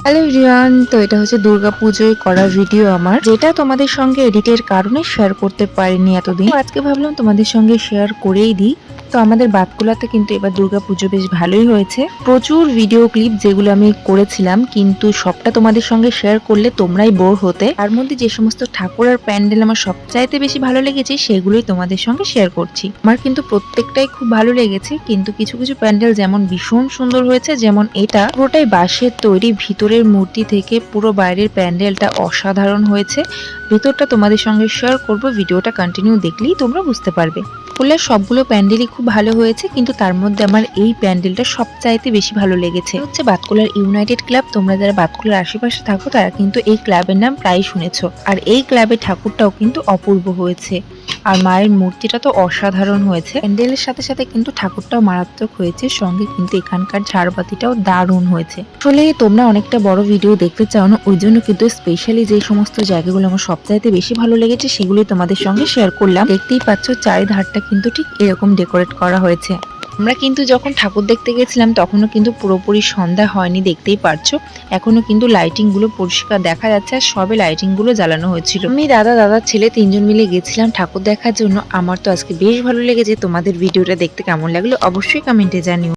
Hello everyone, তো এটা হচ্ছে দুর্গাপুজোয় করা ভিডিও আমার, যেটা তোমাদের সঙ্গে এডিটের কারণে শেয়ার করতে পারিনি এতদিন। তো আজকে ভাবলাম তোমাদের সঙ্গে শেয়ার করেই দিই। তো আমাদের বাতকুলাতে কিন্তু এবার দুর্গাপুজো বেশ ভালোই হয়েছে। প্রচুর ভিডিও ক্লিপ যেগুলো আমি করেছিলাম, কিন্তু সবটা তোমাদের সঙ্গে শেয়ার করলে তোমরাই বোর হতে। তার মধ্যে যে সমস্ত ঠাকুর আর প্যান্ডেল আমার সবচাইতে বেশি ভালো লেগেছে সেগুলোই তোমাদের সঙ্গে শেয়ার করছি। আমার কিন্তু প্রত্যেকটাই খুব ভালো লেগেছে, কিন্তু কিছু কিছু প্যান্ডেল যেমন ভীষণ সুন্দর হয়েছে, যেমন এটা পুরোটাই বাঁশের তৈরি, ভিতরের মূর্তি থেকে পুরো বাইরের প্যান্ডেলটা অসাধারণ হয়েছে। ভিতরটা তোমাদের সঙ্গে শেয়ার করব, ভিডিওটা কন্টিনিউ দেখলেই তোমরা বুঝতে পারবে। ফুলের সবগুলো প্যান্ডেলই খুব ভালো হয়েছে, কিন্তু তার মধ্যে আমার এই প্যান্ডেলটা সবচাইতে বেশি ভালো লেগেছে। হচ্ছে বাতকুলার ইউনাইটেড ক্লাব। তোমরা যারা বাতকুলার আশেপাশে থাকো তারা কিন্তু এই ক্লাবের নাম প্রায় শুনেছো। আর এই ক্লাবের ঠাকুরটাও কিন্তু অপূর্ব হয়েছে, আর মায়ের মূর্তিটা তো অসাধারণ হয়েছে। প্যান্ডেলের সাথে সাথে কিন্তু ঠাকুরটাও মারাত্মক হয়েছে, সঙ্গে কিন্তু এখানকার ঝাড়বাতিটাও দারুণ হয়েছে। আসলে তোমরা অনেকটা বড় ভিডিও দেখতে চাও না, ওই জন্য কিন্তু স্পেশালি যে সমস্ত জায়গাগুলো আমার সবচাইতে বেশি ভালো লেগেছে সেগুলোই তোমাদের সঙ্গে শেয়ার করলাম। দেখতেই পাচ্ছ চারিধারটা কিন্তু ঠিক এরকম ডেকোরেট করা হয়েছে। আমরা কিন্তু যখন ঠাকুর দেখতে গেছিলাম তখনও কিন্তু পুরোপুরি সন্ধ্যা হয়নি, দেখতেই পারছো। এখনো কিন্তু লাইটিং গুলো পরিষ্কার দেখা যাচ্ছে, আর সবে লাইটিং গুলো জ্বালানো হয়েছিল। আমি দাদার ছেলে তিনজন মিলে গেছিলাম ঠাকুর দেখার জন্য। আমার তো আজকে বেশ ভালো লেগেছে। তোমাদের ভিডিওটা দেখতে কেমন লাগলো অবশ্যই কমেন্টে জানিও।